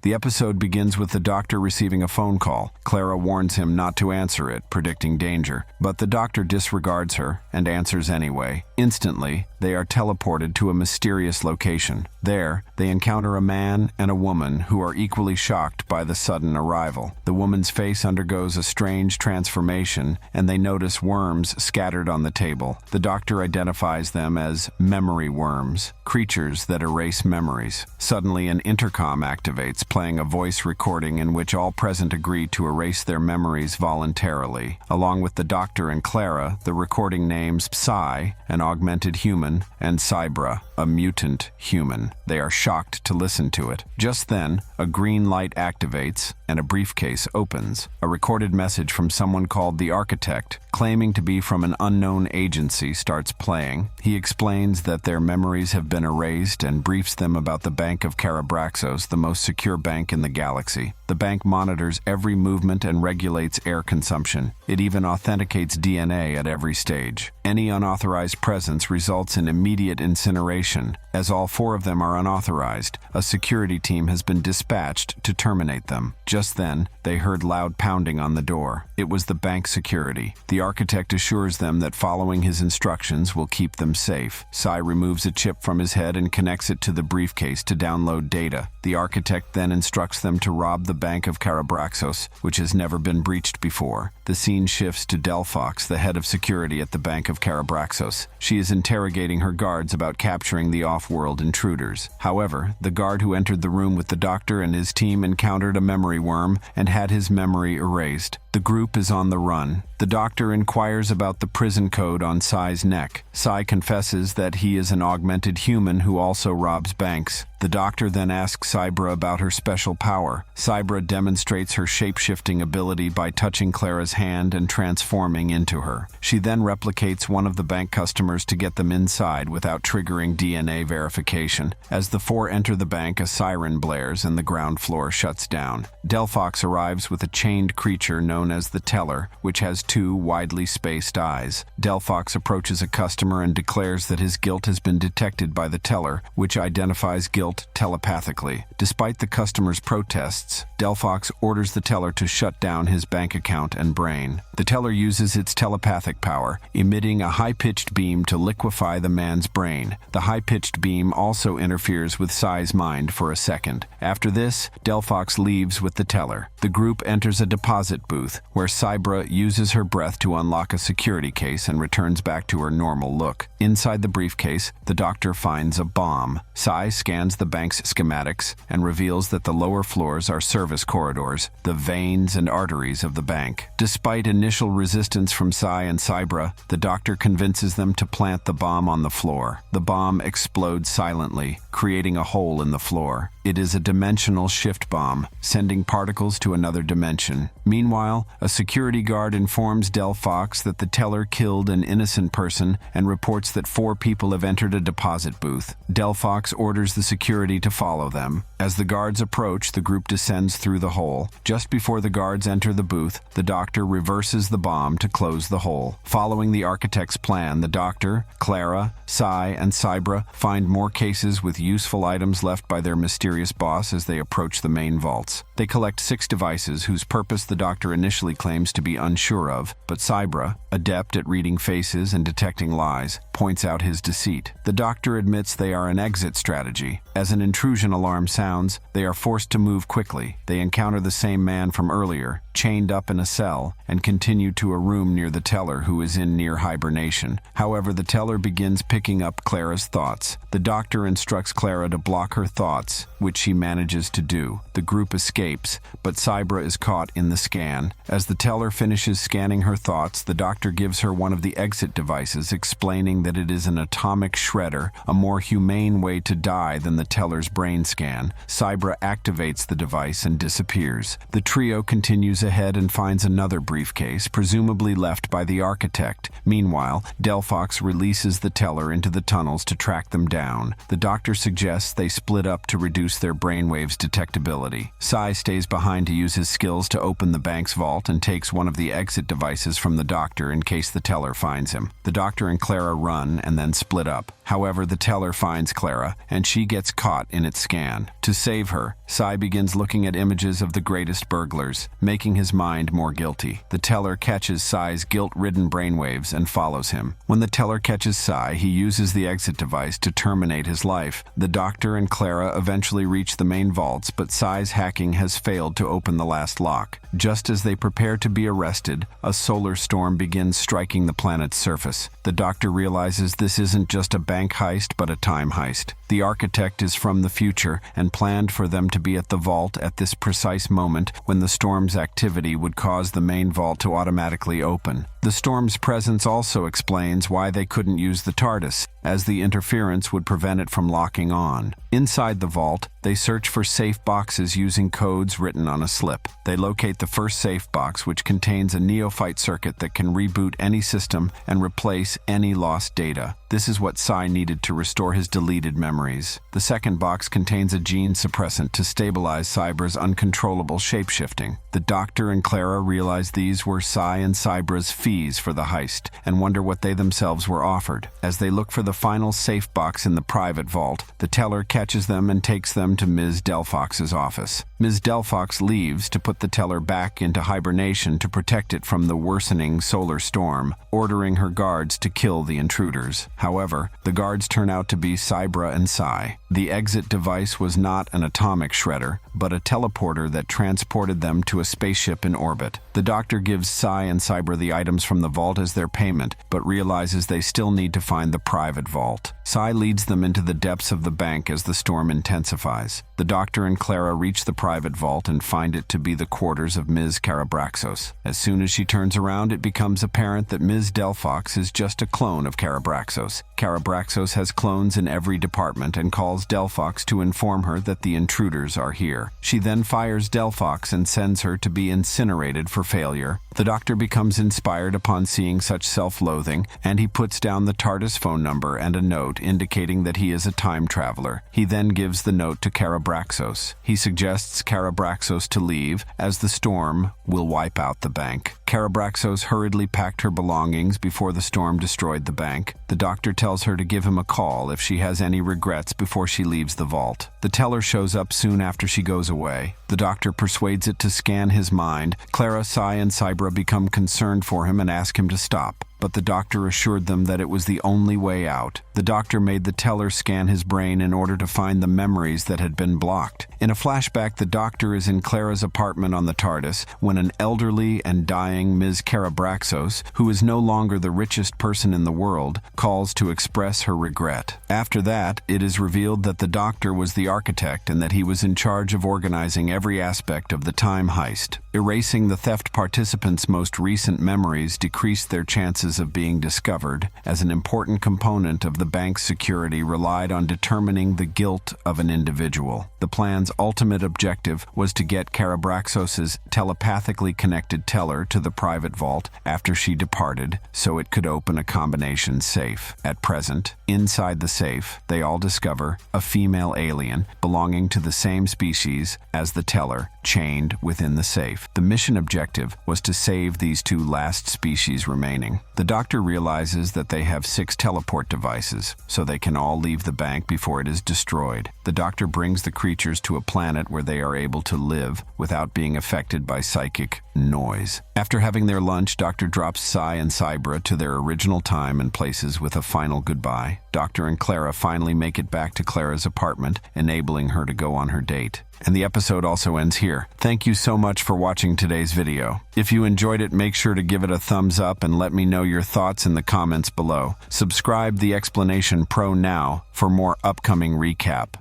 The episode begins with the doctor receiving a phone call. Clara warns him not to answer it, predicting danger, but the doctor disregards her and answers anyway. Instantly, they are teleported to a mysterious location. There, they encounter a man and a woman who are equally shocked by the sudden arrival. The woman's face undergoes a strange transformation, and they notice worms scattered on the table. The doctor identifies them as memory worms, creatures that erase memories. Suddenly, an intercom activates, playing a voice recording in which all present agree to erase their memories voluntarily. Along with the doctor and Clara, the recording names Psy, an augmented human, and Cybra, a mutant human. They are shocked to listen to it. Just then, a green light activates and a briefcase opens. A recorded message from someone called the Architect, claiming to be from an unknown agency, starts playing. He explains that their memories have been erased and briefs them about the Bank of Carabraxos, the most secure bank in the galaxy. The bank monitors every movement and regulates air consumption. It even authenticates DNA at every stage. Any unauthorized presence results in immediate incineration. As all four of them are unauthorized, a security team has been dispatched to terminate them. Just then, they heard loud pounding on the door. It was the bank security. The Architect assures them that following his instructions will keep them safe. Psy removes a chip from his head and connects it to the briefcase to download data. The Architect then instructs them to rob the Bank of Carabraxos, which has never been breached before. The scene shifts to Delphox, the head of security at the Bank of Carabraxos. She is interrogating her guards about capturing the off-world intruders. However, the guard who entered the room with the doctor and his team encountered a memory worm and had his memory erased. The group is on the run. The doctor inquires about the prison code on Psy's neck. Psy confesses that he is an augmented human who also robs banks. The doctor then asks Cybra about her special power. Cybra demonstrates her shape-shifting ability by touching Clara's hand and transforming into her. She then replicates one of the bank customers to get them inside without triggering DNA verification. As the four enter the bank, a siren blares and the ground floor shuts down. Delphox arrives with a chained creature known as the Teller, which has two widely spaced eyes. Delphox approaches a customer and declares that his guilt has been detected by the Teller, which identifies guilt telepathically. Despite the customer's protests, Delphox orders the Teller to shut down his bank account and brain. The Teller uses its telepathic power, emitting a high-pitched beam to liquefy the man's brain. The high-pitched beam also interferes with Psy's mind for a second. After this, Delphox leaves with the Teller. The group enters a deposit booth, where Cybra uses her breath to unlock a security case and returns back to her normal look. Inside the briefcase, the doctor finds a bomb. Psy scans the bank's schematics and reveals that the lower floors are service corridors, the veins and arteries of the bank. Despite initial resistance from Psy and Cybra, the doctor convinces them to plant the bomb on the floor. The bomb explodes silently, creating a hole in the floor. It is a dimensional shift bomb, sending particles to another dimension. Meanwhile, a security guard informs Delphox that the Teller killed an innocent person and reports that 4 people have entered a deposit booth. Delphox orders the security to follow them. As the guards approach, the group descends through the hole. Just before the guards enter the booth, the doctor reverses the bomb to close the hole. Following the Architect's plan, the doctor, Clara, Psy, and Cybra find more cases with useful items left by their mysterious boss as they approach the main vaults. They collect 6 devices whose purpose the doctor initially claims to be unsure of, but Cybra, adept at reading faces and detecting lies, points out his deceit. The doctor admits they are an exit strategy. As an intrusion alarm sounds, they are forced to move quickly. They encounter the same man from earlier, chained up in a cell, and continue to a room near the Teller, who is in near hibernation. However, the Teller begins picking up Clara's thoughts. The doctor instructs Clara to block her thoughts, which she manages to do. The group escapes, but Cybra is caught in the scan. As the Teller finishes scanning her thoughts, the doctor gives her one of the exit devices, explaining that it is an atomic shredder, a more humane way to die than the Teller's brain scan. Cybra activates the device and disappears. The trio continues goes ahead and finds another briefcase, presumably left by the architect. Meanwhile, Delphox releases the teller into the tunnels to track them down. The doctor suggests they split up to reduce their brainwaves' detectability. Sai stays behind to use his skills to open the bank's vault and takes one of the exit devices from the doctor in case the teller finds him. The doctor and Clara run and then split up. However, the teller finds Clara, and she gets caught in its scan. To save her, Sai begins looking at images of the greatest burglars, making his mind more guilty. The teller catches Sai's guilt-ridden brainwaves and follows him. When the teller catches Sai, he uses the exit device to terminate his life. The doctor and Clara eventually reach the main vaults, but Sai's hacking has failed to open the last lock. Just as they prepare to be arrested, a solar storm begins striking the planet's surface. The doctor realizes this isn't just a bank heist, but a time heist. The architect is from the future and planned for them to be at the vault at this precise moment when the storm's activity would cause the main vault to automatically open. The storm's presence also explains why they couldn't use the TARDIS, as the interference would prevent it from locking on. Inside the vault, they search for safe boxes using codes written on a slip. They locate the first safe box, which contains a neophyte circuit that can reboot any system and replace any lost data. This is what Sai needed to restore his deleted memories. The second box contains a gene suppressant to stabilize Cybra's uncontrollable shapeshifting. The doctor and Clara realize these were Sai and Cybra's fees for the heist and wonder what they themselves were offered. As they look for the final safe box in the private vault, the teller catches them and takes them to Ms. Delphox's office. Ms. Delphox leaves to put the teller back into hibernation to protect it from the worsening solar storm, ordering her guards to kill the intruders. However, the guards turn out to be Cybra and Sai. The exit device was not an atomic shredder, but a teleporter that transported them to a spaceship in orbit. The doctor gives Sai and Cybra the items from the vault as their payment, but realizes they still need to find the private vault. Sai leads them into the depths of the bank as the storm intensifies. The doctor and Clara reach the private vault and find it to be the quarters of Ms. Karabraxos. As soon as she turns around, it becomes apparent that Ms. Delphox is just a clone of Karabraxos. Karabraxos has clones in every department and calls Delphox to inform her that the intruders are here. She then fires Delphox and sends her to be incinerated for failure. The doctor becomes inspired upon seeing such self-loathing, and he puts down the TARDIS phone number and a note indicating that he is a time traveler. He then gives the note to Karabraxos. He suggests Karabraxos to leave, as the storm will wipe out the bank. Karabraxos hurriedly packed her belongings before the storm destroyed the bank. The doctor tells her to give him a call if she has any regrets before she leaves the vault. The teller shows up soon after she goes away. The doctor persuades it to scan his mind. Clara, Sai, and Cybra become concerned for him and ask him to stop, but the doctor assured them that it was the only way out. The doctor made the teller scan his brain in order to find the memories that had been blocked. In a flashback, the doctor is in Clara's apartment on the TARDIS when an elderly and dying Ms. Karabraxos, who is no longer the richest person in the world, calls to express her regret. After that, it is revealed that the doctor was the architect and that he was in charge of organizing every aspect of the time heist. Erasing the theft participants' most recent memories decreased their chances of being discovered, as an important component of the bank's security relied on determining the guilt of an individual. The plan's ultimate objective was to get Karabraxos's telepathically connected teller to the private vault after she departed, so it could open a combination safe. At present, inside the safe, they all discover a female alien belonging to the same species as the teller, chained within the safe. The mission objective was to save these two last species remaining. The doctor realizes that they have 6 teleport devices, so they can all leave the bank before it is destroyed. The doctor brings the creatures to a planet where they are able to live without being affected by psychic noise. After having their lunch, Doctor drops Sai and Cybra to their original time and places with a final goodbye. Doctor and Clara finally make it back to Clara's apartment, enabling her to go on her date. And the episode also ends here. Thank you so much for watching today's video. If you enjoyed it, make sure to give it a thumbs up and let me know your thoughts in the comments below. Subscribe The Explanation Pro now for more upcoming recap.